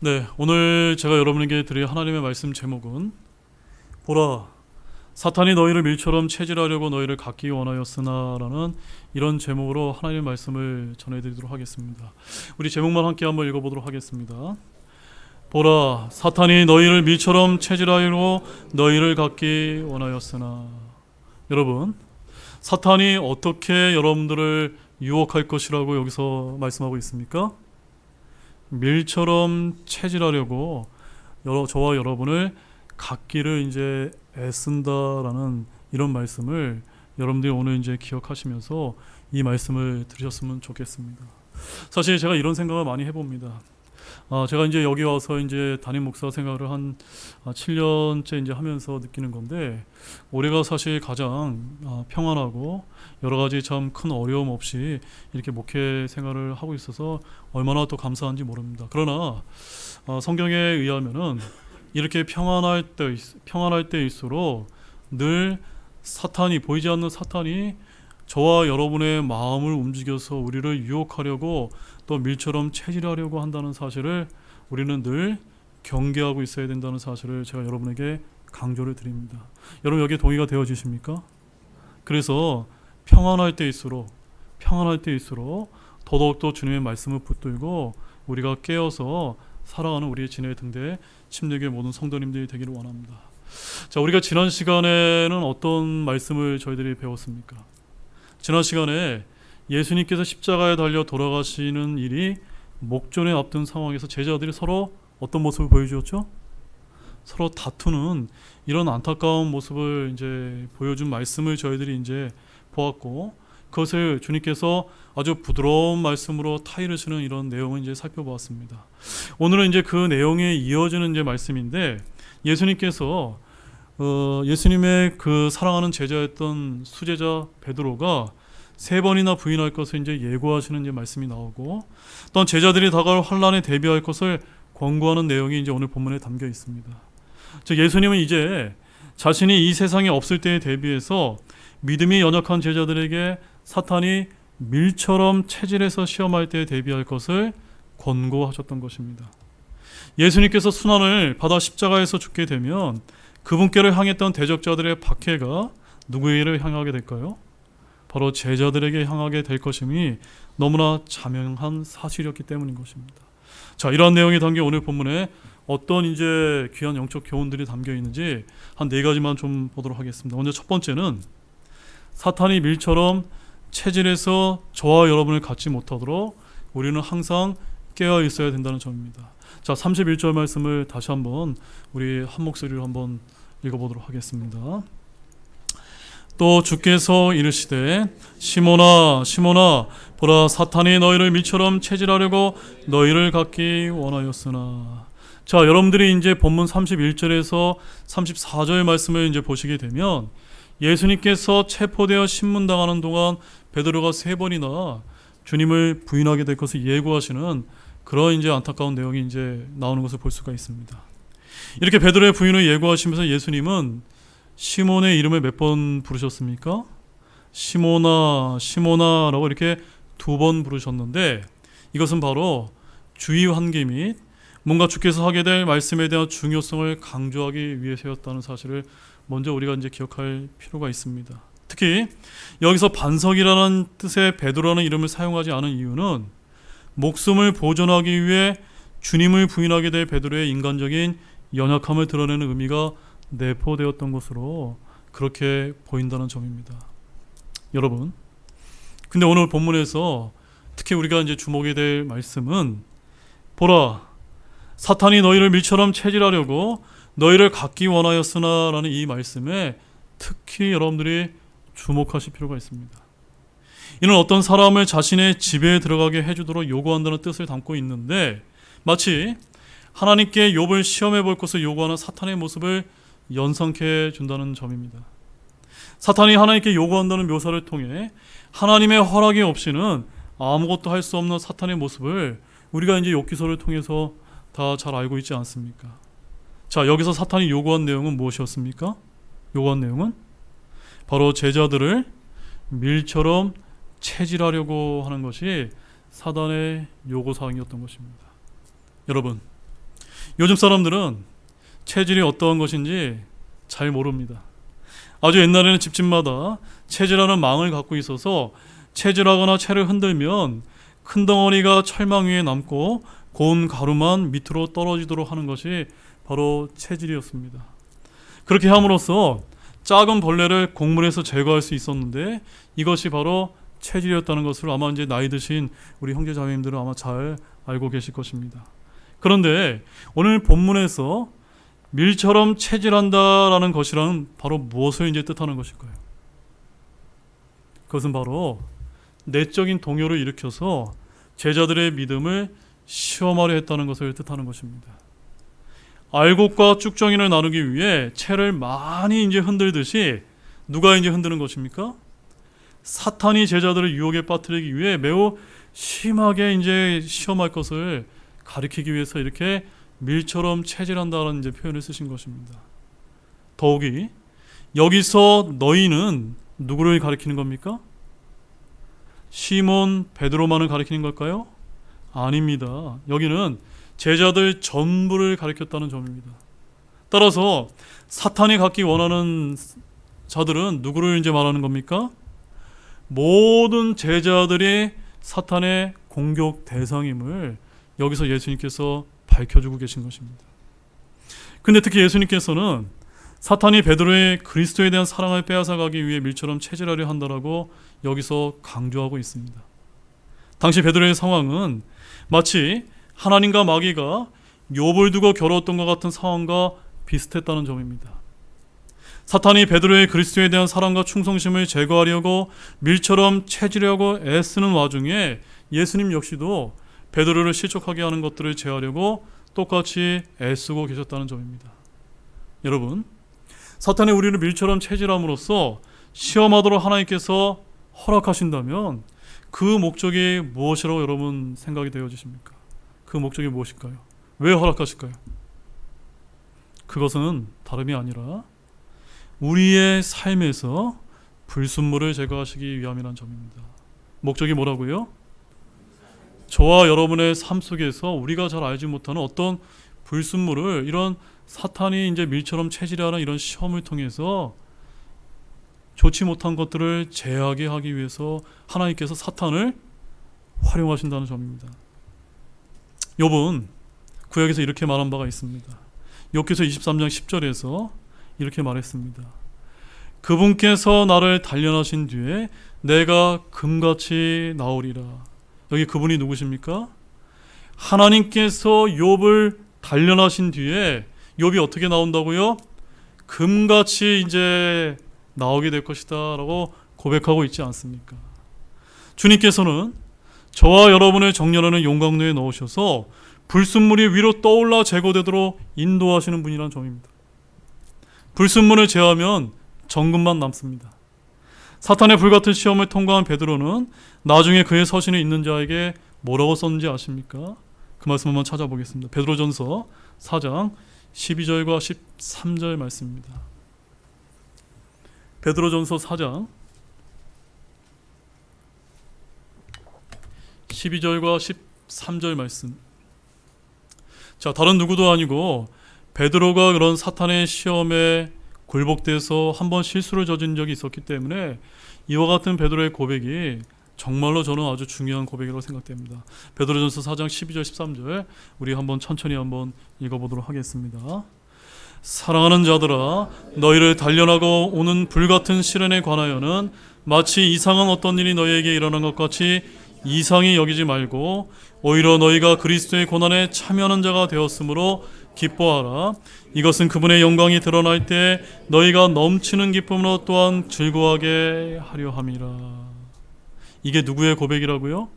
네, 오늘 제가 여러분에게 드릴 하나님의 말씀 제목은 보라, 사탄이 너희를 밀처럼 체질하려고 너희를 갖기 원하였으나 라는 이런 제목으로 하나님의 말씀을 전해드리도록 하겠습니다. 우리 제목만 함께 한번 읽어보도록 하겠습니다. 보라, 사탄이 너희를 밀처럼 체질하려고 너희를 갖기 원하였으나. 여러분, 사탄이 어떻게 여러분들을 유혹할 것이라고 여기서 말씀하고 있습니까? 밀처럼 체질하려고 저와 여러분을 갖기를 이제 애쓴다라는 이런 말씀을 여러분들이 오늘 이제 기억하시면서 이 말씀을 들으셨으면 좋겠습니다. 사실 제가 이런 생각을 많이 해봅니다. 제가 이제 여기 와서 이제 담임 목사 생활을 한 7년째 이제 하면서 느끼는 건데, 올해가 사실 가장 평안하고 여러 가지 참 큰 어려움 없이 이렇게 목회 생활을 하고 있어서 얼마나 또 감사한지 모릅니다. 그러나 성경에 의하면은 이렇게 평안할 때일수록 늘 사탄이, 보이지 않는 사탄이 저와 여러분의 마음을 움직여서 우리를 유혹하려고 또 밀처럼 체질하려고 한다는 사실을 우리는 늘 경계하고 있어야 된다는 사실을 제가 여러분에게 강조를 드립니다. 여러분, 여기에 동의가 되어지십니까? 그래서 평안할 때일수록 더더욱더 주님의 말씀을 붙들고 우리가 깨어서 살아가는 우리의 진의 등대에 침례교회 모든 성도님들이 되기를 원합니다. 자, 우리가 지난 시간에는 어떤 말씀을 저희들이 배웠습니까? 지난 시간에 예수님께서 십자가에 달려 돌아가시는 일이 목전에 앞둔 상황에서 제자들이 서로 어떤 모습을 보여주었죠? 서로 다투는 이런 안타까운 모습을 이제 보여준 말씀을 저희들이 이제 보았고, 그것을 주님께서 아주 부드러운 말씀으로 타이르시는 이런 내용을 이제 살펴보았습니다. 오늘은 이제 그 내용에 이어지는 이제 말씀인데, 예수님께서 예수님의 그 사랑하는 제자였던 수제자 베드로가 3번이나 부인할 것을 이제 예고하시는 이제 말씀이 나오고, 또한 제자들이 다가올 환난에 대비할 것을 권고하는 내용이 이제 오늘 본문에 담겨 있습니다. 즉, 예수님은 이제 자신이 이 세상에 없을 때에 대비해서 믿음이 연약한 제자들에게 사탄이 밀처럼 체질해서 시험할 때에 대비할 것을 권고하셨던 것입니다. 예수님께서 순환을 받아 십자가에서 죽게 되면 그분께를 향했던 대적자들의 박해가 누구에게를 향하게 될까요? 바로 제자들에게 향하게 될 것임이 너무나 자명한 사실이었기 때문인 것입니다. 자, 이러한 내용이 담겨 오늘 본문에 어떤 이제 귀한 영적 교훈들이 담겨 있는지 한 4가지만 좀 보도록 하겠습니다. 먼저 첫 번째는 사탄이 밀처럼 체질해서 저와 여러분을 갖지 못하도록 우리는 항상 깨어 있어야 된다는 점입니다. 자, 31절 말씀을 다시 한번 우리 한 목소리로 한번 읽어보도록 하겠습니다. 또 주께서 이르시되 시몬아 시몬아 보라, 사탄이 너희를 밀처럼 체질하려고 너희를 갖기 원하였으나. 자, 여러분들이 이제 본문 31절에서 34절 말씀을 이제 보시게 되면 예수님께서 체포되어 신문당하는 동안 베드로가 3번이나 주님을 부인하게 될 것을 예고하시는 그런 이제 안타까운 내용이 이제 나오는 것을 볼 수가 있습니다. 이렇게 베드로의 부인을 예고하시면서 예수님은 시몬의 이름을 몇 번 부르셨습니까? 시몬아 시몬아 라고 이렇게 2번 부르셨는데, 이것은 바로 주의 환기 및 뭔가 주께서 하게 될 말씀에 대한 중요성을 강조하기 위해서였다는 사실을 먼저 우리가 이제 기억할 필요가 있습니다. 특히 여기서 반석이라는 뜻의 베드로라는 이름을 사용하지 않은 이유는 목숨을 보존하기 위해 주님을 부인하게 될 베드로의 인간적인 연약함을 드러내는 의미가 내포되었던 것으로 그렇게 보인다는 점입니다. 여러분, 근데 오늘 본문에서 특히 우리가 이제 주목해야 될 말씀은 보라, 사탄이 너희를 밀처럼 체질하려고 너희를 갖기 원하였으나 라는 이 말씀에 특히 여러분들이 주목하실 필요가 있습니다. 이는 어떤 사람을 자신의 지배에 들어가게 해주도록 요구한다는 뜻을 담고 있는데, 마치 하나님께 욥을 시험해 볼 것을 요구하는 사탄의 모습을 연상케 준다는 점입니다. 사탄이 하나님께 요구한다는 묘사를 통해 하나님의 허락이 없이는 아무것도 할 수 없는 사탄의 모습을 우리가 이제 욥기서를 통해서 다 잘 알고 있지 않습니까? 자, 여기서 사탄이 요구한 내용은 무엇이었습니까? 요구한 내용은 바로 제자들을 밀처럼 체질하려고 하는 것이 사단의 요구사항이었던 것입니다. 여러분, 요즘 사람들은 체질이 어떠한 것인지 잘 모릅니다. 아주 옛날에는 집집마다 체질하는 망을 갖고 있어서 체질하거나 채를 흔들면 큰 덩어리가 철망 위에 남고 고운 가루만 밑으로 떨어지도록 하는 것이 바로 체질이었습니다. 그렇게 함으로써 작은 벌레를 곡물에서 제거할 수 있었는데 이것이 바로 체질이었다는 것을 아마 이제 나이 드신 우리 형제 자매님들은 아마 잘 알고 계실 것입니다. 그런데 오늘 본문에서 밀처럼 체질한다라는 것이란 바로 무엇을 이제 뜻하는 것일까요? 그것은 바로 내적인 동요를 일으켜서 제자들의 믿음을 시험하려 했다는 것을 뜻하는 것입니다. 알곡과 쭉정이를 나누기 위해 채를 많이 이제 흔들듯이 누가 이제 흔드는 것입니까? 사탄이 제자들을 유혹에 빠뜨리기 위해 매우 심하게 이제 시험할 것을 가리키기 위해서 이렇게 밀처럼 체질한다라는 이제 표현을 쓰신 것입니다. 더욱이 여기서 너희는 누구를 가리키는 겁니까? 시몬 베드로만을 가리키는 걸까요? 아닙니다. 여기는 제자들 전부를 가리켰다는 점입니다. 따라서 사탄이 갖기 원하는 자들은 누구를 이제 말하는 겁니까? 모든 제자들이 사탄의 공격 대상임을 여기서 예수님께서 밝혀주고 계신 것입니다. 근데 특히 예수님께서는 사탄이 베드로의 그리스도에 대한 사랑을 빼앗아가기 위해 밀처럼 체질하려 한다라고 여기서 강조하고 있습니다. 당시 베드로의 상황은 마치 하나님과 마귀가 욥을 두고 겨루었던 것 같은 상황과 비슷했다는 점입니다. 사탄이 베드로의 그리스도에 대한 사랑과 충성심을 제거하려고 밀처럼 체질하려고 애쓰는 와중에 예수님 역시도 베드로를 실족하게 하는 것들을 제하려고 똑같이 애쓰고 계셨다는 점입니다. 여러분, 사탄이 우리를 밀처럼 체질함으로써 시험하도록 하나님께서 허락하신다면 그 목적이 무엇이라고 여러분 생각이 되어지십니까? 그 목적이 무엇일까요? 왜 허락하실까요? 그것은 다름이 아니라 우리의 삶에서 불순물을 제거하시기 위함이라는 점입니다. 목적이 뭐라고요? 저와 여러분의 삶 속에서 우리가 잘 알지 못하는 어떤 불순물을 이런 사탄이 이제 밀처럼 체질하는 이런 시험을 통해서 좋지 못한 것들을 제하게 하기 위해서 하나님께서 사탄을 활용하신다는 점입니다. 욥은 구약에서 이렇게 말한 바가 있습니다. 욥기서 23장 10절에서 이렇게 말했습니다. 그분께서 나를 단련하신 뒤에 내가 금같이 나오리라. 여기 그분이 누구십니까? 하나님께서 욥을 단련하신 뒤에 욥이 어떻게 나온다고요? 금같이 이제 나오게 될 것이다 라고 고백하고 있지 않습니까? 주님께서는 저와 여러분을 정렬하는 용광로에 넣으셔서 불순물이 위로 떠올라 제거되도록 인도하시는 분이라는 점입니다. 불순물을 제하면 정금만 남습니다. 사탄의 불같은 시험을 통과한 베드로는 나중에 그의 서신에 있는 자에게 뭐라고 썼는지 아십니까? 그 말씀 한번 찾아보겠습니다. 베드로전서 4장 12절과 13절 말씀입니다. 베드로전서 4장 12절과 13절 말씀. 자, 다른 누구도 아니고 베드로가 그런 사탄의 시험에 굴복돼서 한번 실수를 저진 적이 있었기 때문에 이와 같은 베드로의 고백이 정말로 저는 아주 중요한 고백이라고 생각됩니다. 베드로전서 4장 12절 13절 우리 한번 천천히 한번 읽어보도록 하겠습니다. 사랑하는 자들아, 너희를 단련하고 오는 불같은 시련에 관하여는 마치 이상한 어떤 일이 너희에게 일어난 것 같이 이상히 여기지 말고 오히려 너희가 그리스도의 고난에 참여하는 자가 되었으므로 기뻐하라. 이것은 그분의 영광이 드러날 때 너희가 넘치는 기쁨으로 또한 즐거워하게 하려 함이라. 이게 누구의 고백이라고요?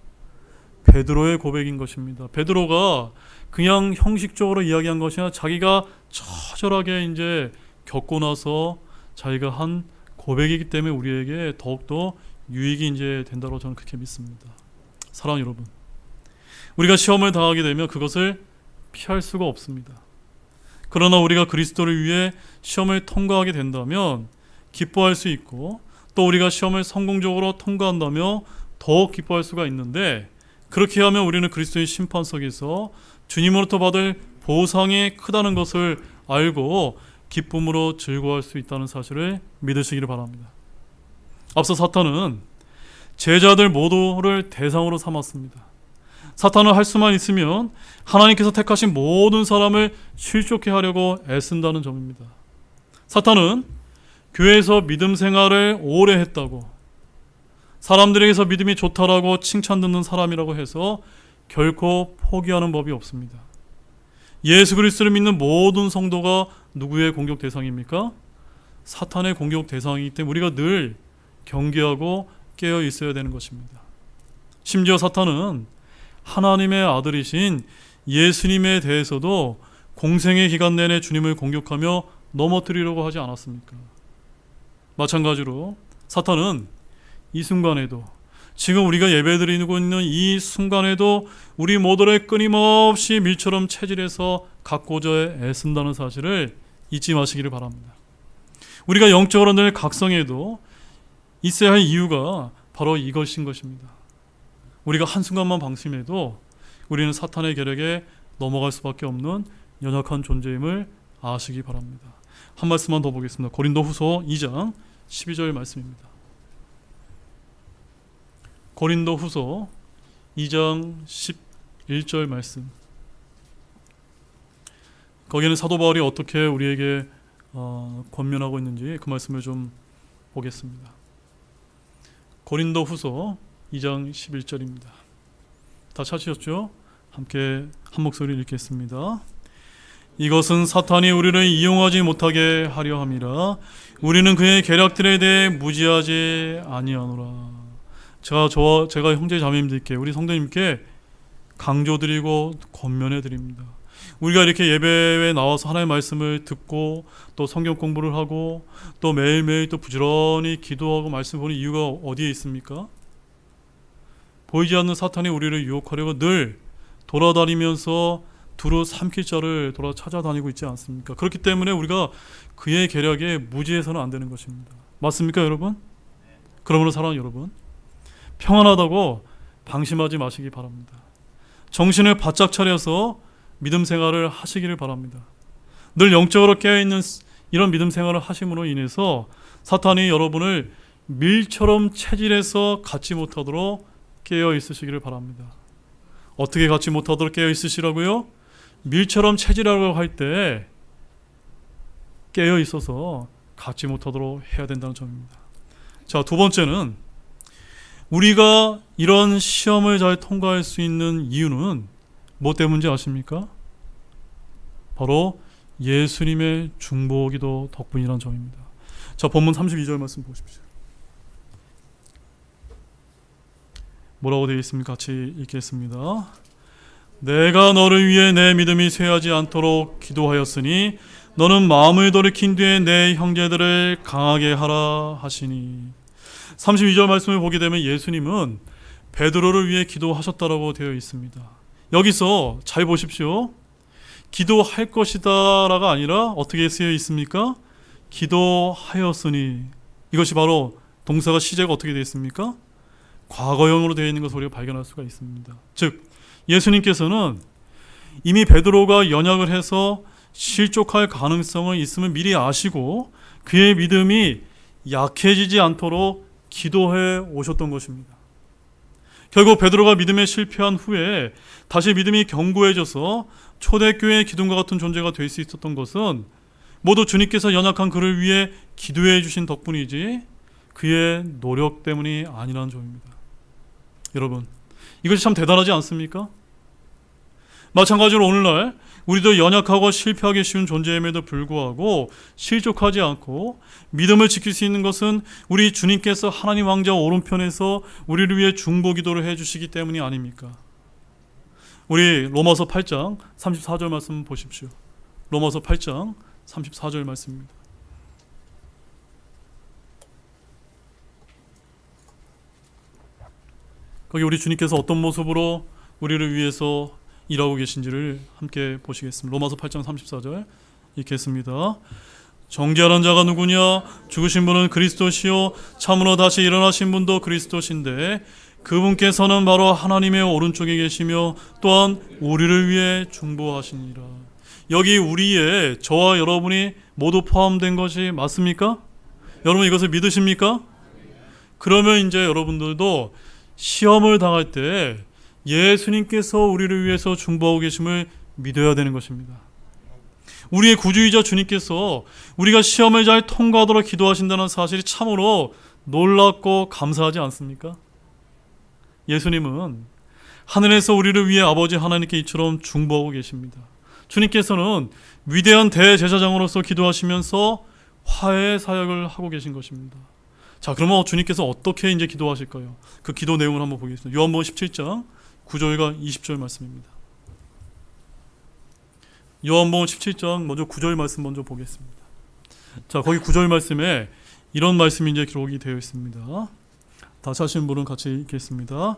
베드로의 고백인 것입니다. 베드로가 그냥 형식적으로 이야기한 것이 아니라 자기가 처절하게 이제 겪고 나서 자기가 한 고백이기 때문에 우리에게 더욱더 유익이 이제 된다고 저는 그렇게 믿습니다. 사랑하는 여러분, 우리가 시험을 당하게 되면 그것을 피할 수가 없습니다. 그러나 우리가 그리스도를 위해 시험을 통과하게 된다면 기뻐할 수 있고, 또 우리가 시험을 성공적으로 통과한다며 더욱 기뻐할 수가 있는데, 그렇게 하면 우리는 그리스도의 심판석에서 주님으로부터 받을 보상이 크다는 것을 알고 기쁨으로 즐거워할 수 있다는 사실을 믿으시기를 바랍니다. 앞서 사탄은 제자들 모두를 대상으로 삼았습니다. 사탄은 할 수만 있으면 하나님께서 택하신 모든 사람을 실족해 하려고 애쓴다는 점입니다. 사탄은 교회에서 믿음 생활을 오래 했다고, 사람들에게서 믿음이 좋다라고 칭찬 듣는 사람이라고 해서 결코 포기하는 법이 없습니다. 예수 그리스도를 믿는 모든 성도가 누구의 공격 대상입니까? 사탄의 공격 대상이기 때문에 우리가 늘 경계하고 깨어 있어야 되는 것입니다. 심지어 사탄은 하나님의 아들이신 예수님에 대해서도 공생의 기간 내내 주님을 공격하며 넘어뜨리려고 하지 않았습니까? 마찬가지로 사탄은 이 순간에도, 지금 우리가 예배드리고 있는 이 순간에도 우리 모두를 끊임없이 밀처럼 체질해서 갖고자 애쓴다는 사실을 잊지 마시기를 바랍니다. 우리가 영적으로 늘 각성해도 있어야 할 이유가 바로 이것인 것입니다. 우리가 한순간만 방심해도 우리는 사탄의 계략에 넘어갈 수밖에 없는 연약한 존재임을 아시기 바랍니다. 한 말씀만 더 보겠습니다. 고린도후서 2장 12절 말씀입니다. 고린도후서 2장 11절 말씀. 거기에는 사도 바울이 어떻게 우리에게 권면하고 있는지 그 말씀을 좀 보겠습니다. 고린도후서 2장 11절입니다. 다 찾으셨죠? 함께 한 목소리 읽겠습니다. 이것은 사탄이 우리를 이용하지 못하게 하려 함이라. 우리는 그의 계략들에 대해 무지하지 아니하노라. 제가 형제 자매님들께, 우리 성도님께 강조드리고 권면해 드립니다. 우리가 이렇게 예배에 나와서 하나님의 말씀을 듣고 또 성경 공부를 하고 또 매일매일 또 부지런히 기도하고 말씀 보는 이유가 어디에 있습니까? 보이지 않는 사탄이 우리를 유혹하려고 늘 돌아다니면서 두루 삼킬 자를 돌아 찾아다니고 있지 않습니까? 그렇기 때문에 우리가 그의 계략에 무지해서는 안 되는 것입니다. 맞습니까, 여러분? 그러므로 사랑하는 여러분, 평안하다고 방심하지 마시기 바랍니다. 정신을 바짝 차려서 믿음 생활을 하시기를 바랍니다. 늘 영적으로 깨어있는 이런 믿음 생활을 하심으로 인해서 사탄이 여러분을 밀처럼 체질해서 갖지 못하도록 깨어 있으시기를 바랍니다. 어떻게 갖지 못하도록 깨어 있으시라고요? 밀처럼 체질하려고 할 때 깨어 있어서 갖지 못하도록 해야 된다는 점입니다. 자, 두 번째는 우리가 이런 시험을 잘 통과할 수 있는 이유는 뭐 때문인지 아십니까? 바로 예수님의 중보기도 덕분이라는 점입니다. 자, 본문 32절 말씀 보십시오. 뭐라고 되어 있습니까? 같이 읽겠습니다. 내가 너를 위해 내 믿음이 쇠하지 않도록 기도하였으니 너는 마음을 돌이킨 뒤에 내 형제들을 강하게 하라 하시니. 32절 말씀을 보게 되면 예수님은 베드로를 위해 기도하셨다라고 되어 있습니다. 여기서 잘 보십시오. 기도할 것이다라가 아니라 어떻게 쓰여 있습니까? 기도하였으니. 이것이 바로 동사가 시제가 어떻게 되어 있습니까? 과거형으로 되어 있는 것을 우리가 발견할 수가 있습니다. 즉 예수님께서는 이미 베드로가 연약을 해서 실족할 가능성은 있음을 미리 아시고 그의 믿음이 약해지지 않도록 기도해 오셨던 것입니다. 결국 베드로가 믿음에 실패한 후에 다시 믿음이 견고해져서 초대교회의 기둥과 같은 존재가 될 수 있었던 것은 모두 주님께서 연약한 그를 위해 기도해 주신 덕분이지 그의 노력 때문이 아니라는 점입니다. 여러분, 이것이 참 대단하지 않습니까? 마찬가지로 오늘날 우리도 연약하고 실패하기 쉬운 존재임에도 불구하고 실족하지 않고 믿음을 지킬 수 있는 것은 우리 주님께서 하나님 왕자 오른편에서 우리를 위해 중보 기도를 해주시기 때문이 아닙니까? 우리 로마서 8장 34절 말씀 보십시오. 로마서 8장 34절 말씀입니다. 거기 우리 주님께서 어떤 모습으로 우리를 위해서 일하고 계신지를 함께 보시겠습니다. 로마서 8장 34절 읽겠습니다. 정죄하는 자가 누구냐? 죽으신 분은 그리스도시요 참으로 다시 일어나신 분도 그리스도신데 그분께서는 바로 하나님의 오른쪽에 계시며 또한 우리를 위해 중보하시니라. 여기 우리의 저와 여러분이 모두 포함된 것이 맞습니까? 여러분 이것을 믿으십니까? 그러면 이제 여러분들도 시험을 당할 때 예수님께서 우리를 위해서 중보하고 계심을 믿어야 되는 것입니다. 우리의 구주이자 주님께서 우리가 시험을 잘 통과하도록 기도하신다는 사실이 참으로 놀랍고 감사하지 않습니까? 예수님은 하늘에서 우리를 위해 아버지 하나님께 이처럼 중보하고 계십니다. 주님께서는 위대한 대제사장으로서 기도하시면서 화해 사역을 하고 계신 것입니다. 자, 그러면 주님께서 어떻게 이제 기도하실까요? 그 기도 내용을 한번 보겠습니다. 요한복음 17장 9절과 20절 말씀입니다. 요한복음 17장 먼저 9절 말씀 먼저 보겠습니다. 자, 거기 9절 말씀에 이런 말씀이 이제 기록이 되어 있습니다. 다시 하신 분은 같이 읽겠습니다.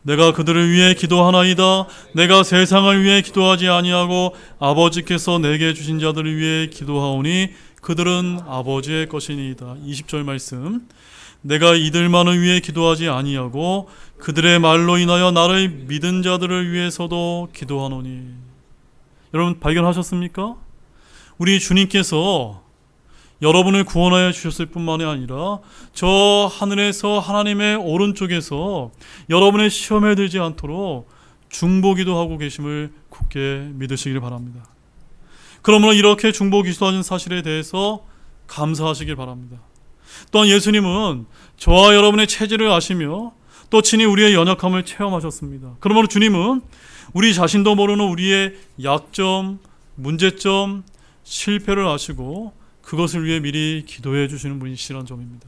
내가 그들을 위해 기도하나이다. 내가 세상을 위해 기도하지 아니하고 아버지께서 내게 주신 자들을 위해 기도하오니 그들은 아버지의 것이니이다. 20절 말씀. 내가 이들만을 위해 기도하지 아니하고 그들의 말로 인하여 나를 믿은 자들을 위해서도 기도하노니. 여러분 발견하셨습니까? 우리 주님께서 여러분을 구원하여 주셨을 뿐만이 아니라 저 하늘에서 하나님의 오른쪽에서 여러분의 시험에 들지 않도록 중보기도 하고 계심을 굳게 믿으시길 바랍니다. 그러므로 이렇게 중보기도하신 사실에 대해서 감사하시길 바랍니다. 또한 예수님은 저와 여러분의 체질을 아시며 또 친히 우리의 연약함을 체험하셨습니다. 그러므로 주님은 우리 자신도 모르는 우리의 약점, 문제점, 실패를 아시고 그것을 위해 미리 기도해 주시는 분이시라는 점입니다.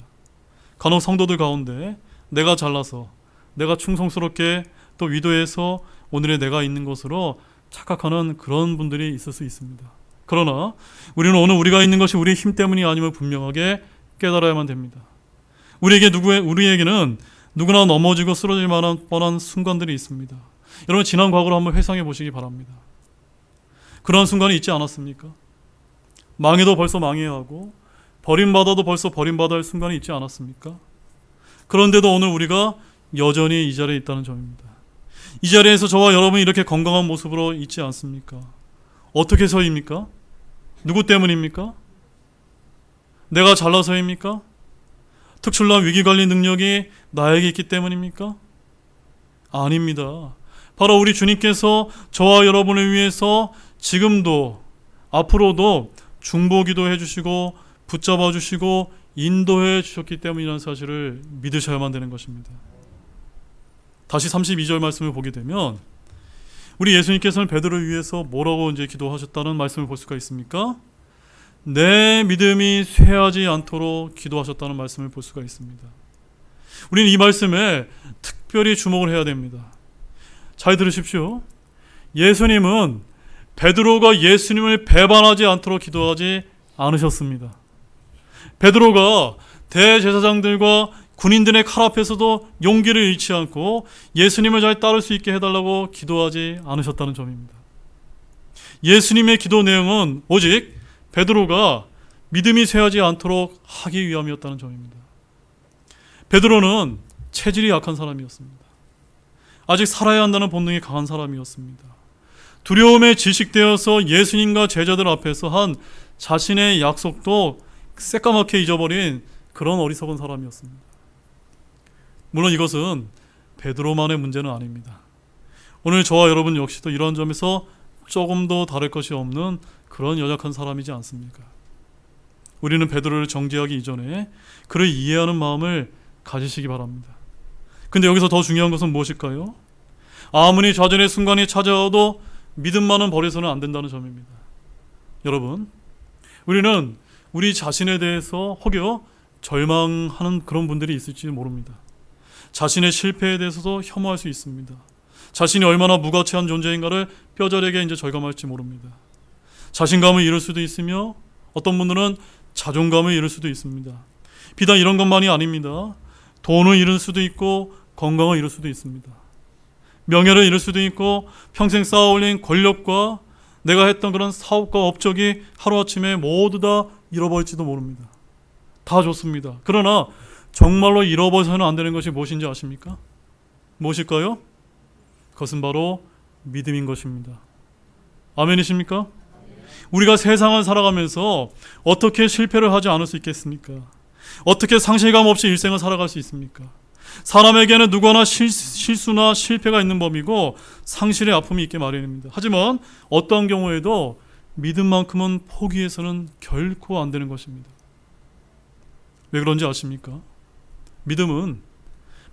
간혹 성도들 가운데 내가 잘나서 내가 충성스럽게 또 위도해서 오늘의 내가 있는 것으로 착각하는 그런 분들이 있을 수 있습니다. 그러나 우리는 오늘 우리가 있는 것이 우리의 힘 때문이 아님을 분명하게 깨달아야만 됩니다. 우리에게는 누구나 넘어지고 쓰러질 만한 뻔한 순간들이 있습니다. 여러분 지난 과거를 한번 회상해 보시기 바랍니다. 그런 순간이 있지 않았습니까? 망해도 벌써 망해야 하고 버림받아도 벌써 버림받아야 할 순간이 있지 않았습니까? 그런데도 오늘 우리가 여전히 이 자리에 있다는 점입니다. 이 자리에서 저와 여러분이 이렇게 건강한 모습으로 있지 않습니까? 어떻게 서입니까? 누구 때문입니까? 내가 잘나서입니까? 특출난 위기관리 능력이 나에게 있기 때문입니까? 아닙니다. 바로 우리 주님께서 저와 여러분을 위해서 지금도 앞으로도 중보기도 해주시고 붙잡아 주시고 인도해 주셨기 때문이라는 사실을 믿으셔야만 되는 것입니다. 다시 32절 말씀을 보게 되면 우리 예수님께서는 베드로를 위해서 뭐라고 이제 기도하셨다는 말씀을 볼 수가 있습니까? 내 믿음이 쇠하지 않도록 기도하셨다는 말씀을 볼 수가 있습니다. 우리는 이 말씀에 특별히 주목을 해야 됩니다. 잘 들으십시오. 예수님은 베드로가 예수님을 배반하지 않도록 기도하지 않으셨습니다. 베드로가 대제사장들과 군인들의 칼 앞에서도 용기를 잃지 않고 예수님을 잘 따를 수 있게 해달라고 기도하지 않으셨다는 점입니다. 예수님의 기도 내용은 오직 베드로가 믿음이 쇠하지 않도록 하기 위함이었다는 점입니다. 베드로는 체질이 약한 사람이었습니다. 아직 살아야 한다는 본능이 강한 사람이었습니다. 두려움에 질식되어서 예수님과 제자들 앞에서 한 자신의 약속도 새까맣게 잊어버린 그런 어리석은 사람이었습니다. 물론 이것은 베드로만의 문제는 아닙니다. 오늘 저와 여러분 역시도 이런 점에서 조금 더 다를 것이 없는 그런 연약한 사람이지 않습니까? 우리는 베드로를 정죄하기 이전에 그를 이해하는 마음을 가지시기 바랍니다. 근데 여기서 더 중요한 것은 무엇일까요? 아무리 좌절의 순간이 찾아와도 믿음만은 버려서는 안 된다는 점입니다. 여러분, 우리는 우리 자신에 대해서 혹여 절망하는 그런 분들이 있을지 모릅니다. 자신의 실패에 대해서도 혐오할 수 있습니다. 자신이 얼마나 무가치한 존재인가를 뼈저리게 이제 절감할지 모릅니다. 자신감을 잃을 수도 있으며 어떤 분들은 자존감을 잃을 수도 있습니다. 비단 이런 것만이 아닙니다. 돈을 잃을 수도 있고 건강을 잃을 수도 있습니다. 명예를 잃을 수도 있고 평생 쌓아올린 권력과 내가 했던 그런 사업과 업적이 하루아침에 모두 다 잃어버릴지도 모릅니다. 다 좋습니다. 그러나 정말로 잃어버려서는 안 되는 것이 무엇인지 아십니까? 무엇일까요? 그것은 바로 믿음인 것입니다. 아멘이십니까? 우리가 세상을 살아가면서 어떻게 실패를 하지 않을 수 있겠습니까? 어떻게 상실감 없이 일생을 살아갈 수 있습니까? 사람에게는 누구나 실수나 실패가 있는 법이고 상실의 아픔이 있게 마련입니다. 하지만 어떠한 경우에도 믿음만큼은 포기해서는 결코 안 되는 것입니다. 왜 그런지 아십니까? 믿음은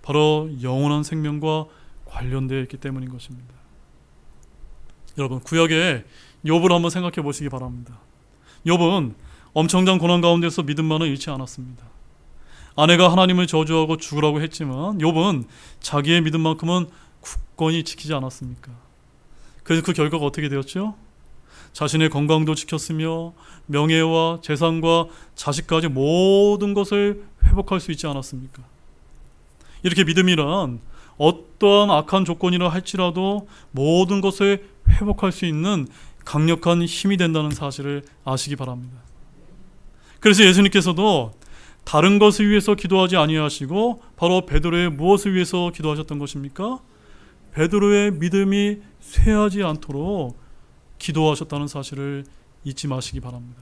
바로 영원한 생명과 관련되어 있기 때문인 것입니다. 여러분, 구약의 욥을 한번 생각해 보시기 바랍니다. 욥은 엄청난 고난 가운데서 믿음만은 잃지 않았습니다. 아내가 하나님을 저주하고 죽으라고 했지만 욥은 자기의 믿음만큼은 굳건히 지키지 않았습니까? 그래서 그 결과가 어떻게 되었죠? 자신의 건강도 지켰으며 명예와 재산과 자식까지 모든 것을 회복할 수 있지 않았습니까? 이렇게 믿음이란 어떠한 악한 조건이라 할지라도 모든 것을 회복할 수 있는 강력한 힘이 된다는 사실을 아시기 바랍니다. 그래서 예수님께서도 다른 것을 위해서 기도하지 아니하시고 바로 베드로의 무엇을 위해서 기도하셨던 것입니까? 베드로의 믿음이 쇠하지 않도록 기도하셨다는 사실을 잊지 마시기 바랍니다.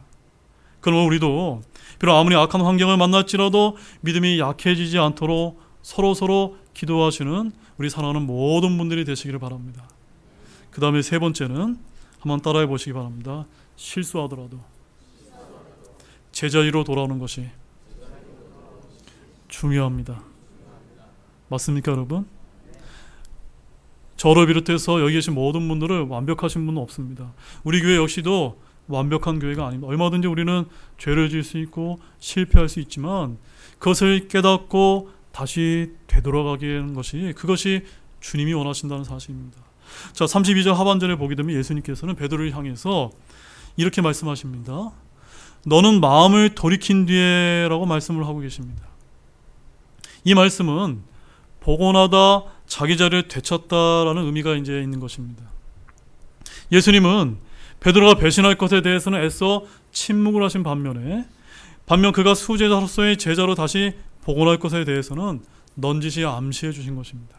그러면 우리도 비록 아무리 악한 환경을 만날지라도 믿음이 약해지지 않도록 서로 기도하시는 우리 사랑하는 모든 분들이 되시기를 바랍니다. 그 다음에 세 번째는 한번 따라해 보시기 바랍니다. 실수하더라도 제자리로 돌아오는 것이 중요합니다. 맞습니까, 여러분? 저를 비롯해서 여기 계신 모든 분들은 완벽하신 분은 없습니다. 우리 교회 역시도 완벽한 교회가 아닙니다. 얼마든지 우리는 죄를 지을 수 있고 실패할 수 있지만 그것을 깨닫고 다시 되돌아가게 하는 것이, 그것이 주님이 원하신다는 사실입니다. 자, 32절 하반절에 보게 되면 예수님께서는 베드로를 향해서 이렇게 말씀하십니다. 너는 마음을 돌이킨 뒤에 라고 말씀을 하고 계십니다. 이 말씀은 복원하다, 자기 자리를 되찾다라는 의미가 이제 있는 것입니다. 예수님은 베드로가 배신할 것에 대해서는 애써 침묵을 하신 반면 그가 수제자로서의 제자로 다시 복원할 것에 대해서는 넌지시 암시해 주신 것입니다.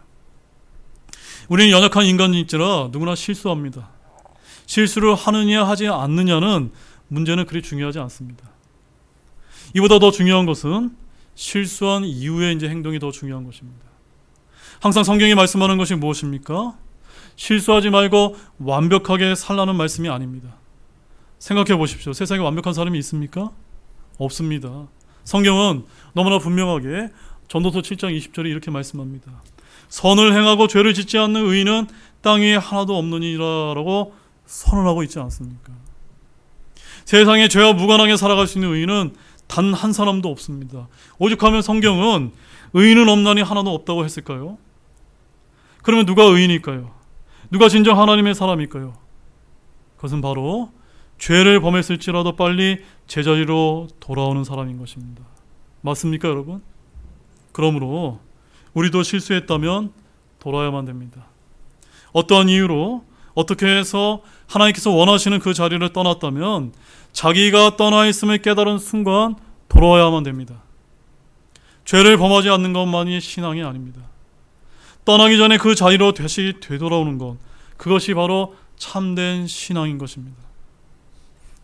우리는 연약한 인간일지라 누구나 실수합니다. 실수를 하느냐 하지 않느냐는 문제는 그리 중요하지 않습니다. 이보다 더 중요한 것은 실수한 이후의 이제 행동이 더 중요한 것입니다. 항상 성경이 말씀하는 것이 무엇입니까? 실수하지 말고 완벽하게 살라는 말씀이 아닙니다. 생각해 보십시오. 세상에 완벽한 사람이 있습니까? 없습니다. 성경은 너무나 분명하게 전도서 7장 20절에 이렇게 말씀합니다. 선을 행하고 죄를 짓지 않는 의인은 땅 위에 하나도 없느니라 라고 선언하고 있지 않습니까? 세상에 죄와 무관하게 살아갈 수 있는 의인은 단 한 사람도 없습니다. 오죽하면 성경은 의인은 없나니 하나도 없다고 했을까요? 그러면 누가 의인일까요? 누가 진정 하나님의 사람일까요? 그것은 바로 죄를 범했을지라도 빨리 제자리로 돌아오는 사람인 것입니다. 맞습니까, 여러분? 그러므로 우리도 실수했다면 돌아야만 됩니다. 어떠한 이유로 어떻게 해서 하나님께서 원하시는 그 자리를 떠났다면 자기가 떠나 있음을 깨달은 순간 돌아와야만 됩니다. 죄를 범하지 않는 것만이 신앙이 아닙니다. 떠나기 전에 그 자리로 다시 되돌아오는 것, 그것이 바로 참된 신앙인 것입니다.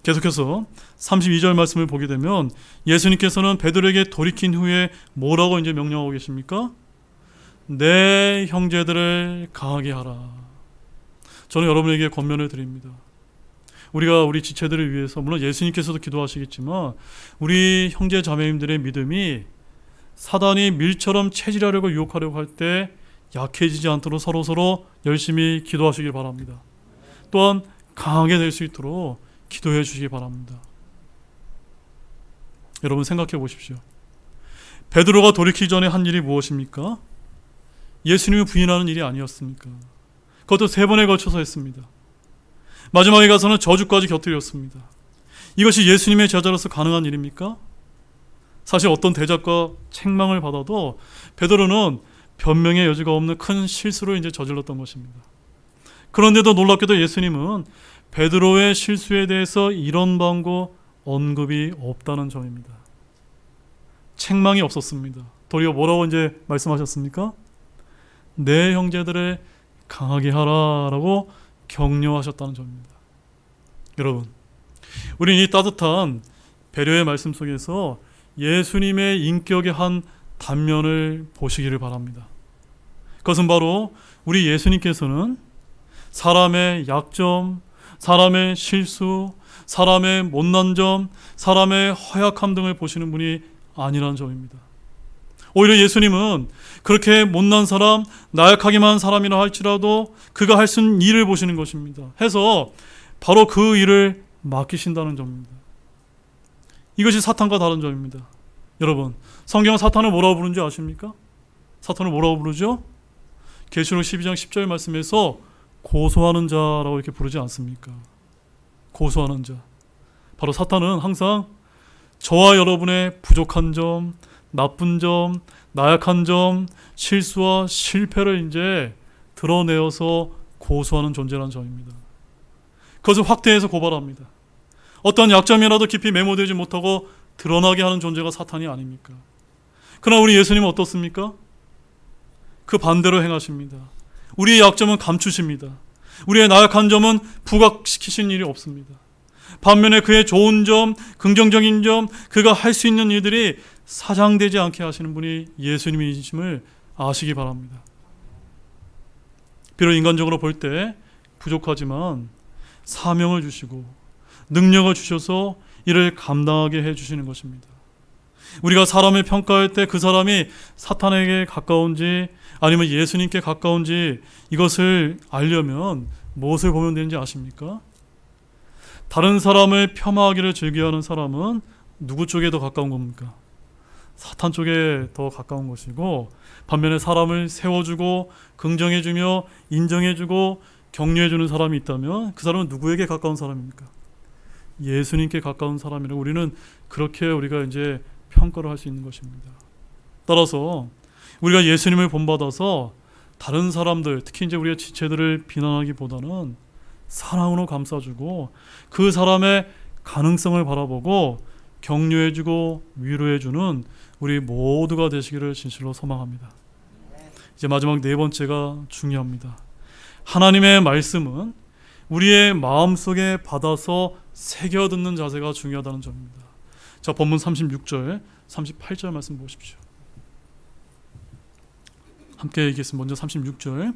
계속해서 32절 말씀을 보게 되면 예수님께서는 베드로에게 돌이킨 후에 뭐라고 이제 명령하고 계십니까? 내 형제들을 강하게 하라. 저는 여러분에게 권면을 드립니다. 우리가 우리 지체들을 위해서, 물론 예수님께서도 기도하시겠지만 우리 형제 자매님들의 믿음이 사단이 밀처럼 체질하려고 유혹하려고 할 때 약해지지 않도록 서로 열심히 기도하시길 바랍니다. 또한 강하게 될 수 있도록 기도해 주시기 바랍니다. 여러분 생각해 보십시오. 베드로가 돌이키기 전에 한 일이 무엇입니까? 예수님을 부인하는 일이 아니었습니까? 그것도 3번에 걸쳐서 했습니다. 마지막에 가서는 저주까지 곁들였습니다. 이것이 예수님의 제자로서 가능한 일입니까? 사실 어떤 대적과 책망을 받아도 베드로는 변명의 여지가 없는 큰 실수를 이제 저질렀던 것입니다. 그런데도 놀랍게도 예수님은 베드로의 실수에 대해서 이런 방고 언급이 없다는 점입니다. 책망이 없었습니다. 도리어 뭐라고 이제 말씀하셨습니까? 내 형제들을 강하게 하라라고 격려하셨다는 점입니다. 여러분, 우리는 이 따뜻한 배려의 말씀 속에서 예수님의 인격의 한 단면을 보시기를 바랍니다. 그것은 바로 우리 예수님께서는 사람의 약점, 사람의 실수, 사람의 못난 점, 사람의 허약함 등을 보시는 분이 아니라는 점입니다. 오히려 예수님은 그렇게 못난 사람, 나약하기만 한 사람이라 할지라도 그가 할 수 있는 일을 보시는 것입니다. 해서 바로 그 일을 맡기신다는 점입니다. 이것이 사탄과 다른 점입니다. 여러분, 성경은 사탄을 뭐라고 부르는지 아십니까? 사탄을 뭐라고 부르죠? 계시록 12장 10절 말씀에서 고소하는 자라고 이렇게 부르지 않습니까? 고소하는 자. 바로 사탄은 항상 저와 여러분의 부족한 점, 나쁜 점, 나약한 점, 실수와 실패를 이제 드러내어서 고소하는 존재라는 점입니다. 그것을 확대해서 고발합니다. 어떤 약점이라도 깊이 메모되지 못하고 드러나게 하는 존재가 사탄이 아닙니까? 그러나 우리 예수님은 어떻습니까? 그 반대로 행하십니다. 우리의 약점은 감추십니다. 우리의 나약한 점은 부각시키신 일이 없습니다. 반면에 그의 좋은 점, 긍정적인 점, 그가 할 수 있는 일들이 사장되지 않게 하시는 분이 예수님이심을 아시기 바랍니다. 비록 인간적으로 볼 때 부족하지만 사명을 주시고 능력을 주셔서 이를 감당하게 해주시는 것입니다. 우리가 사람을 평가할 때 그 사람이 사탄에게 가까운지 아니면 예수님께 가까운지 이것을 알려면 무엇을 보면 되는지 아십니까? 다른 사람을 폄하하기를 즐겨하는 사람은 누구 쪽에 더 가까운 겁니까? 사탄 쪽에 더 가까운 것이고, 반면에 사람을 세워주고 긍정해주며 인정해주고 격려해주는 사람이 있다면 그 사람은 누구에게 가까운 사람입니까? 예수님께 가까운 사람이라 우리는 그렇게 우리가 이제 평가를 할 수 있는 것입니다. 따라서 우리가 예수님을 본받아서 다른 사람들, 특히 이제 우리의 지체들을 비난하기보다는 사랑으로 감싸주고 그 사람의 가능성을 바라보고 격려해주고 위로해주는 우리 모두가 되시기를 진실로 소망합니다. 이제 마지막 네 번째가 중요합니다. 하나님의 말씀은 우리의 마음속에 받아서 새겨듣는 자세가 중요하다는 점입니다. 자, 본문 36절, 38절 말씀 보십시오. 함께 읽겠습니다. 먼저 36절.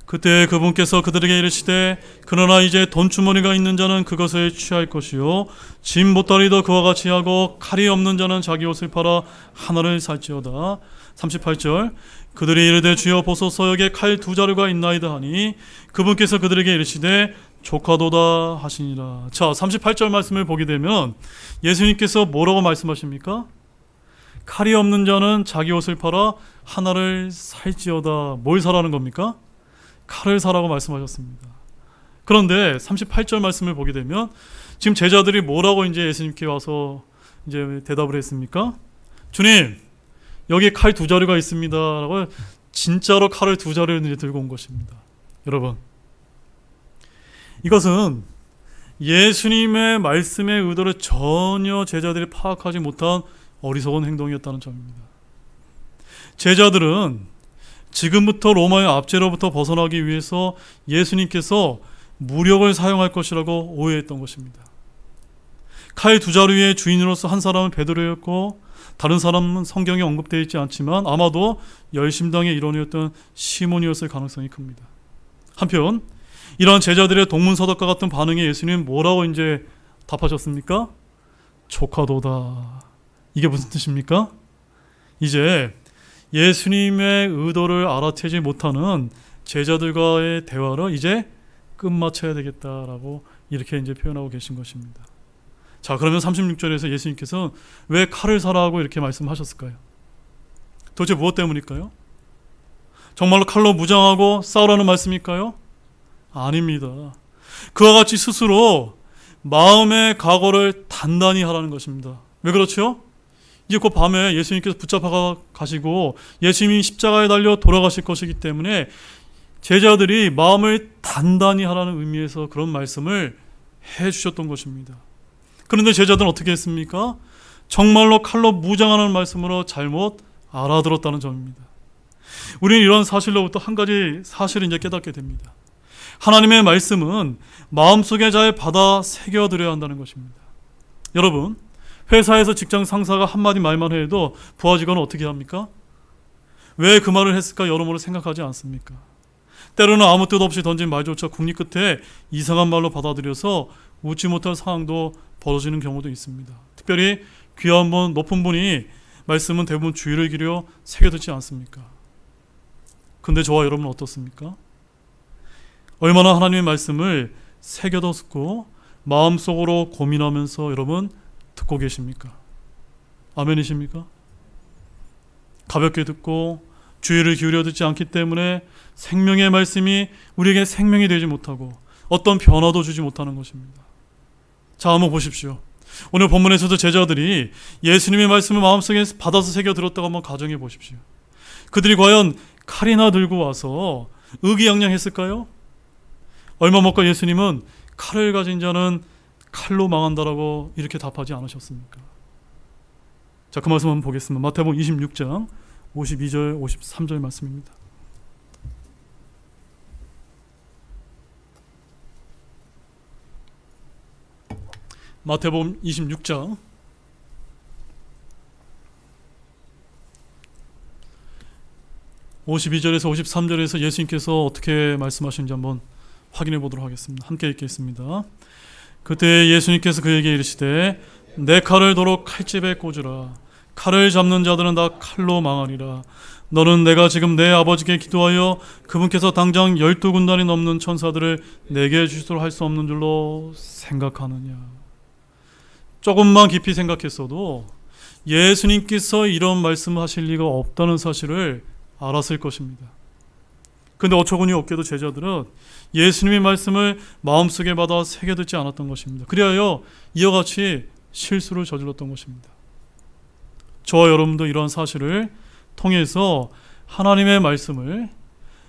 그때 그분께서 그들에게 이르시되 그러나 이제 돈주머니가 있는 자는 그것을 취할 것이요 짐 보따리도 그와 같이 하고 칼이 없는 자는 자기 옷을 팔아 하나를 살지어다. 38절. 그들이 이르되 주여 보소서 여기에 칼 두 자루가 있나이다 하니 그분께서 그들에게 이르시되 족하도다 하시니라. 자, 38절 말씀을 보게 되면 예수님께서 뭐라고 말씀하십니까? 칼이 없는 자는 자기 옷을 팔아 하나를 살지어다. 뭘 사라는 겁니까? 칼을 사라고 말씀하셨습니다. 그런데 38절 말씀을 보게 되면 지금 제자들이 뭐라고 이제 예수님께 와서 이제 대답을 했습니까? 주님, 여기 칼 두 자루가 있습니다. 라고 진짜로 칼을 두 자루를 들고 온 것입니다. 여러분, 이것은 예수님의 말씀의 의도를 전혀 제자들이 파악하지 못한 어리석은 행동이었다는 점입니다. 제자들은 지금부터 로마의 압제로부터 벗어나기 위해서 예수님께서 무력을 사용할 것이라고 오해했던 것입니다. 칼 두 자루의 주인으로서 한 사람은 베드로였고 다른 사람은 성경에 언급되어 있지 않지만 아마도 열심당의 일원이었던 시몬이었을 가능성이 큽니다. 한편 이러한 제자들의 동문서답과 같은 반응에 예수님은 뭐라고 이제 답하셨습니까? 족하도다. 이게 무슨 뜻입니까? 이제 예수님의 의도를 알아채지 못하는 제자들과의 대화를 이제 끝마쳐야 되겠다라고 이렇게 이제 표현하고 계신 것입니다. 자, 그러면 36절에서 예수님께서 왜 칼을 사라고 이렇게 말씀하셨을까요? 도대체 무엇 때문일까요? 정말로 칼로 무장하고 싸우라는 말씀일까요? 아닙니다. 그와 같이 스스로 마음의 각오를 단단히 하라는 것입니다. 왜 그렇죠? 이제 그 밤에 예수님께서 붙잡아 가시고 예수님이 십자가에 달려 돌아가실 것이기 때문에 제자들이 마음을 단단히 하라는 의미에서 그런 말씀을 해주셨던 것입니다. 그런데 제자들은 어떻게 했습니까? 정말로 칼로 무장하는 말씀으로 잘못 알아들었다는 점입니다. 우리는 이런 사실로부터 한 가지 사실을 이제 깨닫게 됩니다. 하나님의 말씀은 마음속에 잘 받아 새겨드려야 한다는 것입니다. 여러분, 회사에서 직장 상사가 한마디 말만 해도 부하 직원은 어떻게 합니까? 왜 그 말을 했을까 여러모로 생각하지 않습니까? 때로는 아무 뜻 없이 던진 말조차 국리 끝에 이상한 말로 받아들여서 웃지 못할 상황도 벌어지는 경우도 있습니다. 특별히 귀한 분, 높은 분이 말씀은 대부분 주의를 기울여 새겨듣지 않습니까? 근데 저와 여러분은 어떻습니까? 얼마나 하나님의 말씀을 새겨듣고 마음속으로 고민하면서 여러분 듣고 계십니까? 아멘이십니까? 가볍게 듣고 주의를 기울여 듣지 않기 때문에 생명의 말씀이 우리에게 생명이 되지 못하고 어떤 변화도 주지 못하는 것입니다. 자, 한번 보십시오. 오늘 본문에서도 제자들이 예수님의 말씀을 마음속에 받아서 새겨 들었다고 한번 가정해 보십시오. 그들이 과연 칼이나 들고 와서 의기양양했을까요? 얼마 못 가 예수님은 칼을 가진 자는 칼로 망한다라고 이렇게 답하지 않으셨습니까? 자, 그 말씀 한번 보겠습니다. 마태복음 26장 52절 53절 말씀입니다. 마태복음 26장 52절에서 53절에서 예수님께서 어떻게 말씀하시는지 한번 확인해 보도록 하겠습니다. 함께 읽겠습니다. 그때 예수님께서 그에게 이르시되 내 칼을 도로 칼집에 꽂으라. 칼을 잡는 자들은 다 칼로 망하리라. 너는 내가 지금 내 아버지께 기도하여 그분께서 당장 12군단이 넘는 천사들을 내게 주시도록 할 수 없는 줄로 생각하느냐. 조금만 깊이 생각했어도 예수님께서 이런 말씀을 하실 리가 없다는 사실을 알았을 것입니다. 근데 어처구니 없게도 제자들은 예수님의 말씀을 마음속에 받아 새겨듣지 않았던 것입니다. 그리하여 이와 같이 실수를 저질렀던 것입니다. 저와 여러분도 이러한 사실을 통해서 하나님의 말씀을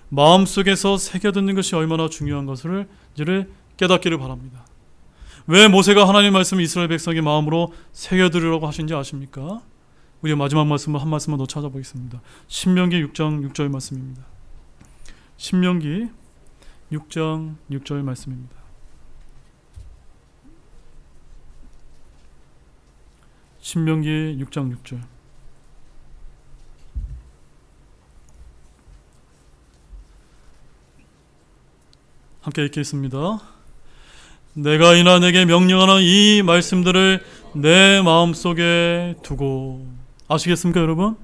마음속에서 새겨듣는 것이 얼마나 중요한 것을 깨닫기를 바랍니다. 왜 모세가 하나님의 말씀을 이스라엘 백성의 마음으로 새겨들으라고 하신지 아십니까? 우리 마지막 말씀을 한 말씀만 더 찾아보겠습니다. 신명기 6장 6절 말씀입니다. 신명기 6장 6절 말씀입니다. 신명기 6장 6절. 함께 읽겠습니다. 내가 이나 내게 명령하는 이 말씀들을 내 마음속에 두고. 아시겠습니까, 여러분?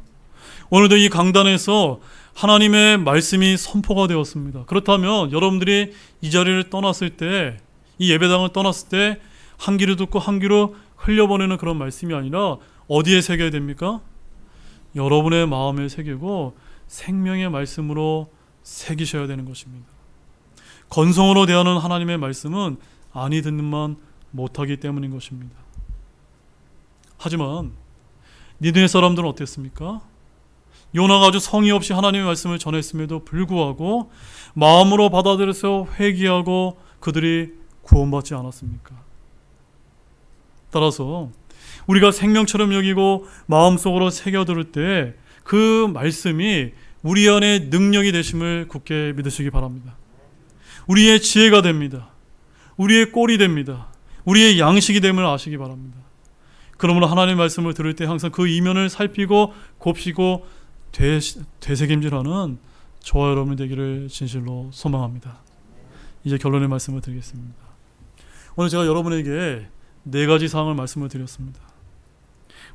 오늘도 이 강단에서 하나님의 말씀이 선포가 되었습니다. 그렇다면 여러분들이 이 자리를 떠났을 때, 이 예배당을 떠났을 때 한 귀로 듣고 한 귀로 흘려보내는 그런 말씀이 아니라 어디에 새겨야 됩니까? 여러분의 마음에 새기고 생명의 말씀으로 새기셔야 되는 것입니다. 건성으로 대하는 하나님의 말씀은 아니 듣는만 못하기 때문인 것입니다. 하지만 니느웨 사람들은 어땠습니까? 요나가 아주 성의 없이 하나님의 말씀을 전했음에도 불구하고 마음으로 받아들여서 회개하고 그들이 구원받지 않았습니까? 따라서 우리가 생명처럼 여기고 마음속으로 새겨들을 때 그 말씀이 우리 안에 능력이 되심을 굳게 믿으시기 바랍니다. 우리의 지혜가 됩니다. 우리의 꼴이 됩니다. 우리의 양식이 됨을 아시기 바랍니다. 그러므로 하나님의 말씀을 들을 때 항상 그 이면을 살피고 곱시고 되새김질하는 저와 여러분이 되기를 진실로 소망합니다. 이제 결론의 말씀을 드리겠습니다. 오늘 제가 여러분에게 4가지 사항을 말씀을 드렸습니다.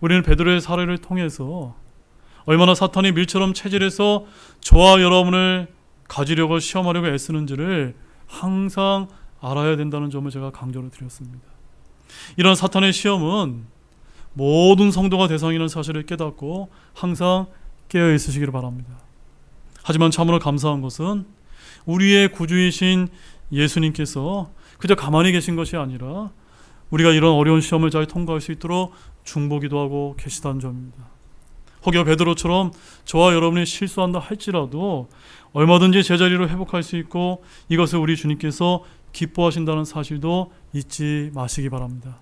우리는 베드로의 사례를 통해서 얼마나 사탄이 밀처럼 체질해서 저와 여러분을 가지려고 시험하려고 애쓰는지를 항상 알아야 된다는 점을 제가 강조를 드렸습니다. 이런 사탄의 시험은 모든 성도가 대상이라는 사실을 깨닫고 항상 깨어 있으시기를 바랍니다. 하지만 참으로 감사한 것은 우리의 구주이신 예수님께서 그저 가만히 계신 것이 아니라 우리가 이런 어려운 시험을 잘 통과할 수 있도록 중보기도 하고 계시다는 점입니다. 혹여 베드로처럼 저와 여러분이 실수한다 할지라도 얼마든지 제자리로 회복할 수 있고 이것을 우리 주님께서 기뻐하신다는 사실도 잊지 마시기 바랍니다.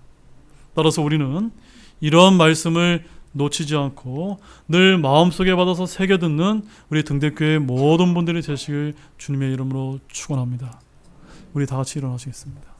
따라서 우리는 이런 말씀을 놓치지 않고 늘 마음속에 받아서 새겨듣는 우리 등대교회 모든 분들이 되시길 주님의 이름으로 축원합니다. 우리 다 같이 일어나시겠습니다.